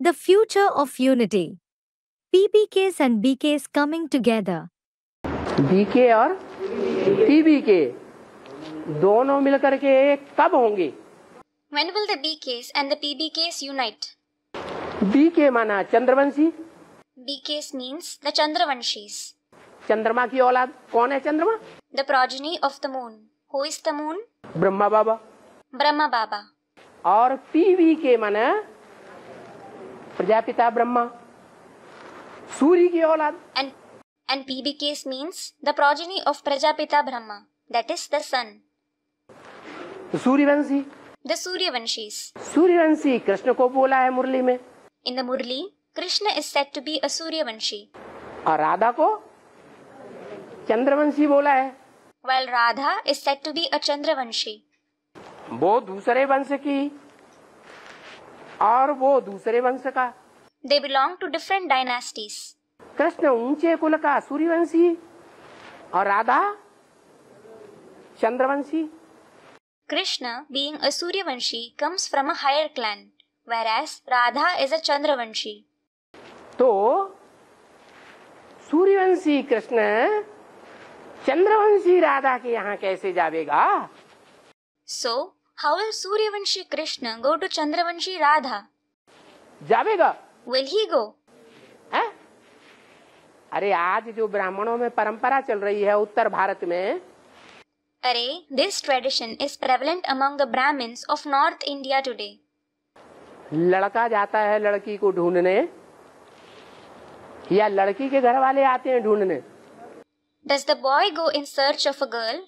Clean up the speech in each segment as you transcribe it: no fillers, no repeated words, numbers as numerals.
The future of unity. PBKs and BKs coming together. BK और PBK दोनों मिलकर के एक कब होंगे? When will the BKs and the PBKs unite? BK माना Chandravanshi, BKs means the Chandravanshis, चंद्रमा की औलाद। कौन है चंद्रमा? the progeny of the moon. Who is the moon? Brahma Baba. Brahma Baba. और पीबीके माना प्रजापिता ब्रह्मा, सूर्य की औलाद। And PBKs means the progeny of Prajapita Brahma, that is the sun. Suryavanshi, The Suryavanshis. Suryavanshi Krishna को बोला है मुरली में। In the Murli, Krishna is said to be a Suryavanshi, और राधा को चंद्रवंशी बोला है। while Radha is said to be a Chandravanshi. वो दूसरे वंश की और वो दूसरे वंश का। They belong to different dynasties. Krishna ऊंचे कुल का सूर्यवंशी और Radha Chandravanshi. Krishna, being a Suryavanshi, comes from a higher clan, whereas Radha is a Chandravanshi. तो सूर्यवंशी कृष्ण चंद्रवंशी राधा के यहाँ कैसे जावेगा? So, how will Suryavanshi Krishna go to Chandravanshi Radha? जावेगा? Will he go? है? अरे आज जो ब्राह्मणों में परंपरा चल रही है उत्तर भारत में, Array, this tradition is prevalent among the Brahmins of North India today. लड़का जाता है लड़की को ढूंढने या लड़की के घर वाले आते हैं ढूंढने। Does the boy go in search of a girl,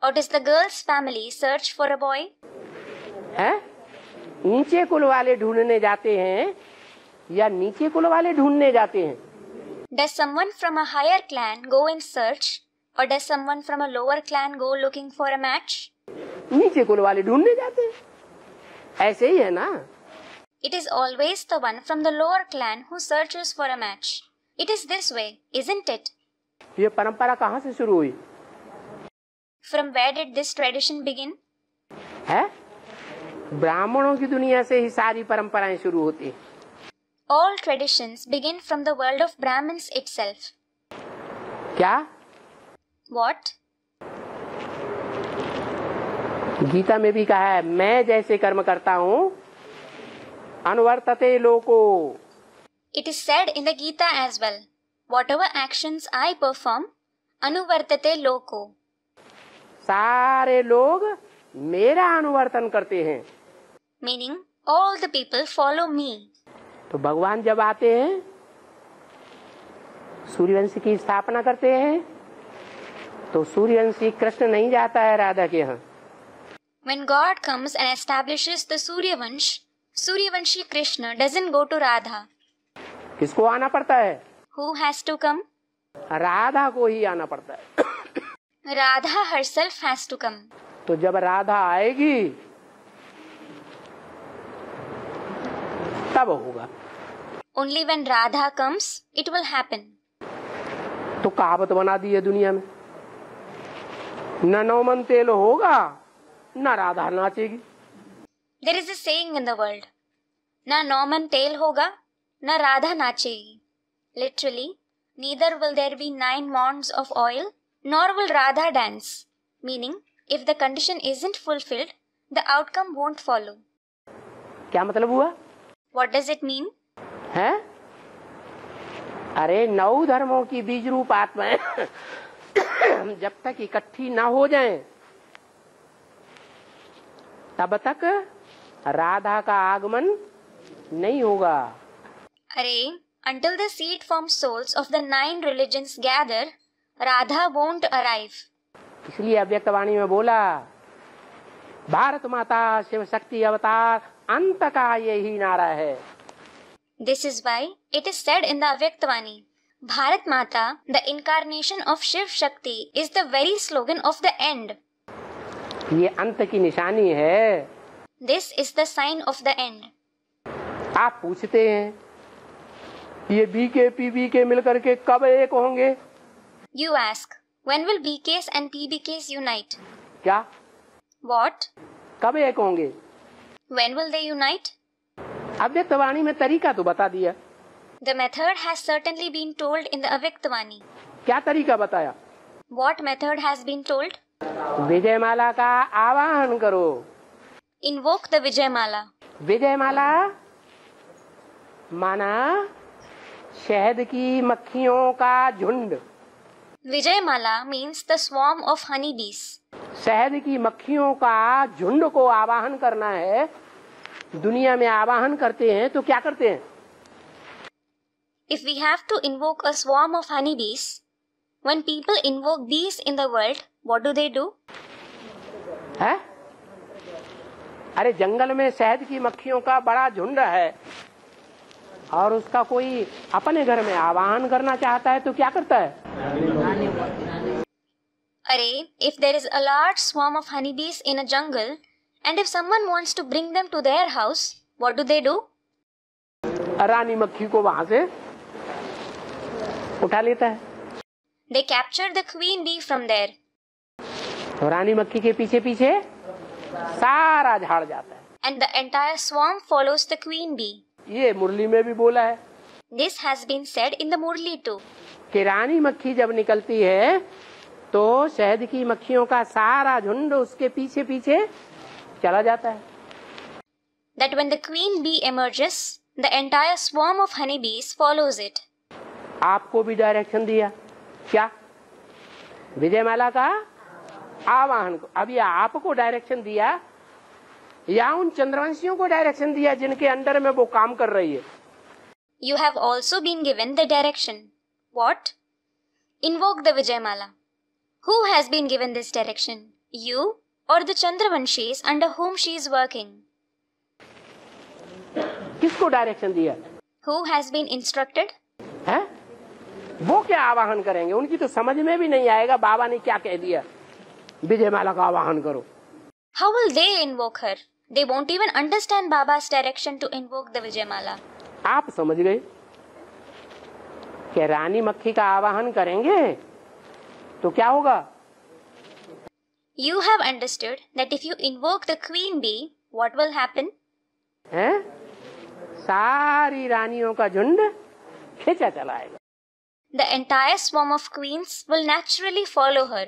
or does the girl's family search for a boy? हैं? ऊंचे कुल वाले ढूंढने जाते हैं या नीचे कुल वाले ढूंढने जाते हैं? Does someone from a higher clan go in search, or does someone from a lower clan go looking for a match? नीचे कुल वाले ढूंढने जाते हैं। ऐसे ही है ना? It is always the one from the lower clan who searches for a match. It is this way, isn't it? ये परंपरा कहाँ से शुरू हुई From where did this tradition begin? है? ब्राह्मणों की दुनिया से ही सारी परंपराएं शुरू होती हैं। All traditions begin from the world of Brahmins itself. क्या? What? गीता में भी कहा है, मैं जैसे कर्म करता हूँ अनुवर्तते लोको। It is said in the Gita as well. Whatever actions I perform, anuvartate loko. सारे लोग मेरा अनुवर्तन करते हैं। Meaning, all the people follow me. तो भगवान जब आते हैं सूर्यवंश की स्थापना करते हैं तो सूर्यवंशी कृष्ण नहीं जाता है राधा के यहाँ। When God comes and establishes the Suryavanshi Krishna doesn't go to Radha. किसको आना पड़ता है? Who has to come? Radha को ही आना पड़ता है। Radha herself has to come. तो जब राधा आएगी तब होगा। Only when Radha comes, it will happen. तो कहावत बना दी है दुनिया में, न नौमन तेल होगा न Radha नाचेगी। There is a saying in the world, na Norman tail hoga, na Radha nachegi. Literally, neither will there be 9 mounds of oil, nor will Radha dance. Meaning, if the condition isn't fulfilled, the outcome won't follow. क्या मतलब हुआ? What does it mean? है? अरे 9 धर्मों की बीज रूप आत्माएं जब तक इकट्ठी ना हो जाएं, तब तक राधा का आगमन नहीं होगा। Array, until the seed form souls of the 9 religions gather, Radha won't arrive. इसलिए अव्यक्तवाणी में बोला, भारत माता शिव शक्ति अवतार अंत का यही नारा है। This is why it is said in the Avyaktavani, Bharat Mata, the incarnation of Shiv Shakti, is the very slogan of the end. ये अंत की निशानी है। This is the sign of the end. आप पूछते हैं ये बीके पीबीके मिलकर के कब एक होंगे? You ask, when will BKs and PBKs unite? क्या? What? कब एक होंगे? When will they unite? अव्यक्तवाणी में तरीका तो बता दिया। The method has certainly been told in the Avyaktvani. क्या तरीका बताया? What method has been told? Vijayamala का आवाहन करो। Invoke the Vijayamala. विजयमाला माना शहद की मक्खियों का झुंड। Vijayamala means the swarm of honeybees. शहद की मक्खियों का झुंड को आवाहन करना है। दुनिया में आवाहन करते हैं तो क्या करते हैं? If we have to invoke a swarm of honeybees, when people invoke bees in the world, what do? है? अरे जंगल में शहद की मक्खियों का बड़ा झुंड है और उसका कोई अपने घर में आवाहन करना चाहता है तो क्या करता है? Arey, if there is a large swarm of honeybees in a jungle, and if someone wants to bring them to their house, what do? रानी मक्खी को वहां से उठा लेता है। They capture the queen bee from there. तो रानी मक्खी के पीछे पीछे सारा झाड़ जाता है। And the entire swarm follows the queen bee. ये मुरली में भी बोला है। This has been said in the Murli too. कि रानी मक्खी जब निकलती है तो शहद की मक्खियों का सारा झुंड उसके पीछे पीछे चला जाता है। That when the queen bee emerges, the entire swarm of honeybees follows it. आपको भी डायरेक्शन दिया क्या? विजयमाला का आवाहन को। अब ये आपको डायरेक्शन दिया या उन चंद्रवंशियों को डायरेक्शन दिया जिनके अंडर में वो काम कर रही है? You have also been given the direction. What? Invoke the Vijayamala. Who has been given this direction? You or the Chandravanshis under whom she is working? किसको डायरेक्शन दिया? Who has been instructed? है? वो क्या आवाहन करेंगे? उनकी तो समझ में भी नहीं आएगा बाबा ने क्या कह दिया विजयमाला का आवाहन करो। How will they invoke her? They won't even understand Baba's direction to invoke the Vijayamala. आप समझ गए कि रानी मक्खी का आवाहन करेंगे तो क्या होगा? You have understood that if you invoke the queen bee, what will happen? हैं? सारी रानियों का झुंड खींचा चला आएगा। The entire swarm of queens will naturally follow her.